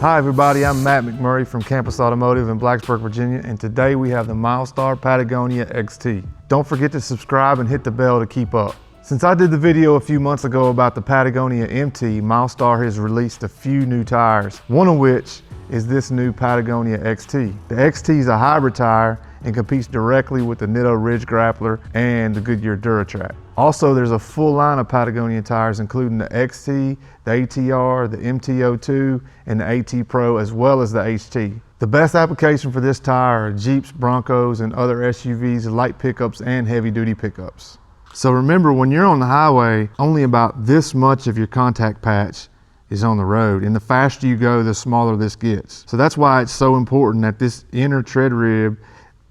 Hi everybody, I'm Matt McMurray from Campus Automotive in Blacksburg, Virginia, and today we have the Milestar Patagonia XT. Don't forget to subscribe and hit the bell to keep up. Since I did the video a few months ago about the Patagonia MT, Milestar has released a few new tires, one of which is this new Patagonia XT. The XT is a hybrid tire and competes directly with the Nitto Ridge Grappler and the Goodyear Duratrac. Also, there's a full line of Patagonia tires, including the XT, the ATR, the MT02, and the AT Pro, as well as the HT. The best application for this tire are Jeeps, Broncos, and other SUVs, light pickups, and heavy-duty pickups. So remember, when you're on the highway, only about this much of your contact patch is on the road, and the faster you go, the smaller this gets. So that's why it's so important that this inner tread rib,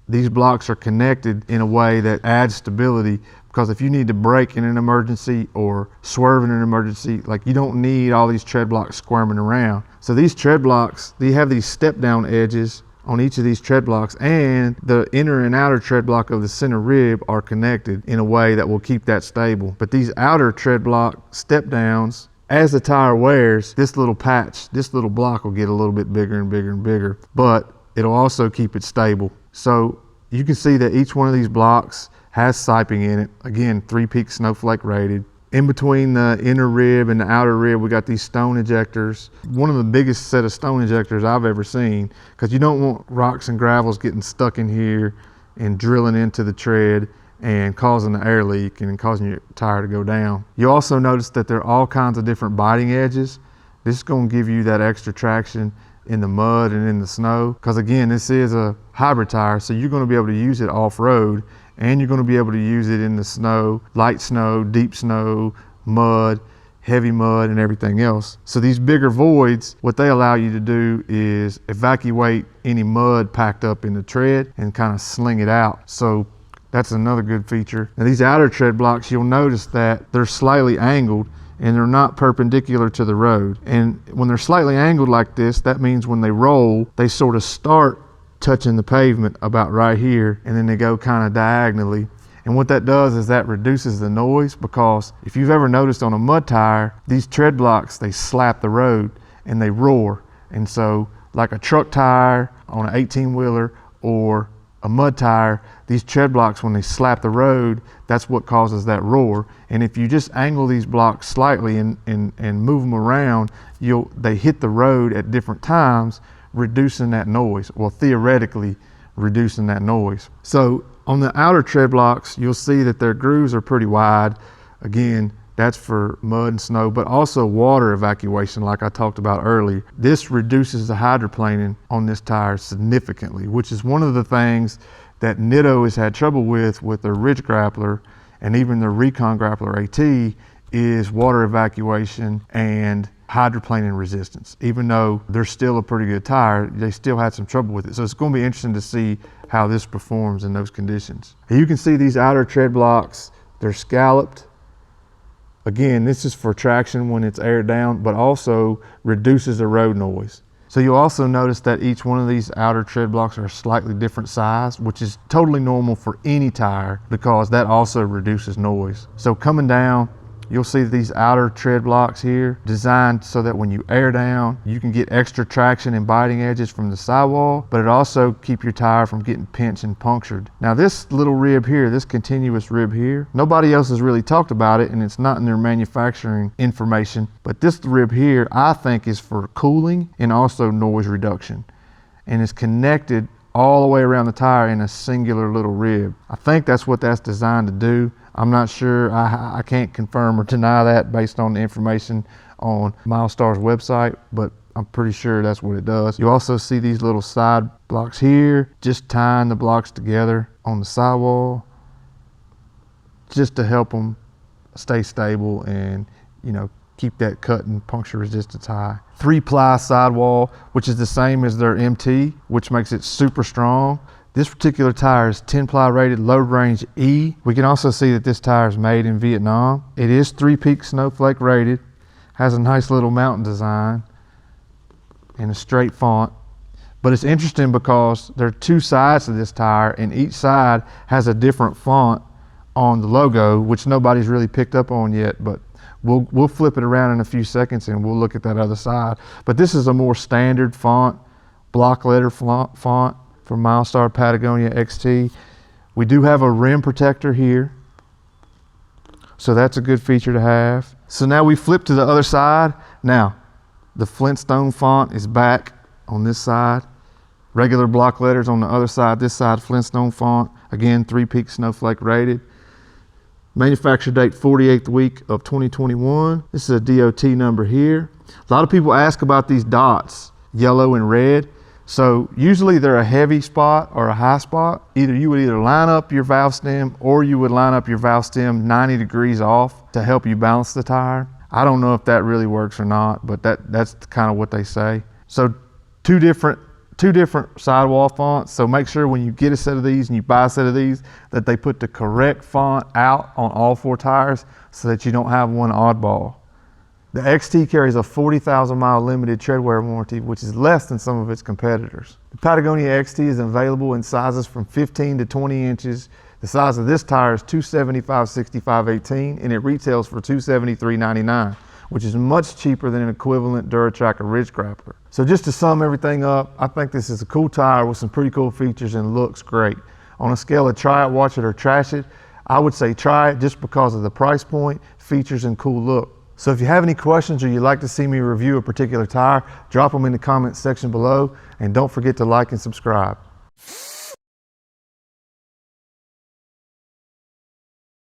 these blocks are connected in a way that adds stability, because if you need to brake in an emergency or swerve in an emergency, like, you don't need all these tread blocks squirming around. So these tread blocks, they have these step down edges on each of these tread blocks, and the inner and outer tread block of the center rib are connected in a way that will keep that stable. But these outer tread block step downs, as the tire wears, this little patch, this little block will get a little bit bigger and bigger and bigger, but it'll also keep it stable. So you can see that each one of these blocks has siping in it. Again, 3-peak snowflake rated. In between the inner rib and the outer rib, we got these stone injectors. One of the biggest set of stone injectors I've ever seen, because you don't want rocks and gravels getting stuck in here and drilling into the tread and causing an air leak and causing your tire to go down. You also notice that there are all kinds of different biting edges. This is going to give you that extra traction in the mud and in the snow, because again, this is a hybrid tire, so you're going to be able to use it off-road, and you're going to be able to use it in the snow, light snow, deep snow, mud, heavy mud, and everything else. So these bigger voids, what they allow you to do is evacuate any mud packed up in the tread and kind of sling it out. So that's another good feature. Now these outer tread blocks, you'll notice that they're slightly angled and they're not perpendicular to the road. And when they're slightly angled like this, that means when they roll, they sort of start touching the pavement about right here, and then they go kind of diagonally. And what that does is that reduces the noise, because if you've ever noticed on a mud tire, these tread blocks, they slap the road and they roar. And so like a truck tire on an 18-wheeler or a mud tire, these tread blocks, when they slap the road, that's what causes that roar. And if you just angle these blocks slightly and move them around, they hit the road at different times, reducing that noise, well, theoretically reducing that noise. So on the outer tread blocks, you'll see that their grooves are pretty wide. Again, that's for mud and snow, but also water evacuation, like I talked about earlier. This reduces the hydroplaning on this tire significantly, which is one of the things that Nitto has had trouble with their Ridge Grappler and even their Recon Grappler AT, is water evacuation and hydroplaning resistance. Even though they're still a pretty good tire, they still had some trouble with it. So it's going to be interesting to see how this performs in those conditions. And you can see these outer tread blocks, they're scalloped. Again, this is for traction when it's aired down, but also reduces the road noise. So you'll also notice that each one of these outer tread blocks are slightly different size, which is totally normal for any tire, because that also reduces noise. So coming down, you'll see these outer tread blocks here designed so that when you air down, you can get extra traction and biting edges from the sidewall, but it also keep your tire from getting pinched and punctured. Now this little rib here, this continuous rib here, nobody else has really talked about it, and it's not in their manufacturing information, but this rib here, I think, is for cooling and also noise reduction, and it's connected all the way around the tire in a singular little rib. I think that's what that's designed to do. I'm not sure, I can't confirm or deny that based on the information on Milestar's website, but I'm pretty sure that's what it does. You also see these little side blocks here, just tying the blocks together on the sidewall, just to help them stay stable and, you know, keep that cut and puncture resistance high. 3-ply sidewall, which is the same as their MT, which makes it super strong. This particular tire is 10-ply rated, load range E. We can also see that this tire is made in Vietnam. It is 3-peak snowflake rated, has a nice little mountain design and a straight font. But it's interesting because there are 2 sides to this tire, and each side has a different font on the logo, which nobody's really picked up on yet, but We'll flip it around in a few seconds and we'll look at that other side. But this is a more standard font, block letter font from Milestar Patagonia XT. We do have a rim protector here, so that's a good feature to have. So now we flip to the other side. Now, the Flintstone font is back on this side. Regular block letters on the other side. This side, Flintstone font. Again, 3-peak snowflake rated. Manufacture date 48th week of 2021. This is a DOT number here. A lot of people ask about these dots, yellow and red. So usually they're a heavy spot or a high spot. You would either line up your valve stem or you would line up your valve stem 90 degrees off to help you balance the tire. I don't know if that really works or not, but that's kind of what they say. So two different sidewall fonts. So make sure when you get a set of these and you buy a set of these that they put the correct font out on all 4 tires so that you don't have one oddball. The XT carries a 40,000 mile limited tread wear warranty, which is less than some of its competitors. The Patagonia XT is available in sizes from 15 to 20 inches. The size of this tire is 275/65/18 and it retails for $273.99, which is much cheaper than an equivalent Duratrac or Ridge Grappler. So just to sum everything up, I think this is a cool tire with some pretty cool features and looks great. On a scale of try it, watch it, or trash it, I would say try it just because of the price point, features, and cool look. So if you have any questions or you'd like to see me review a particular tire, drop them in the comments section below, and don't forget to like and subscribe.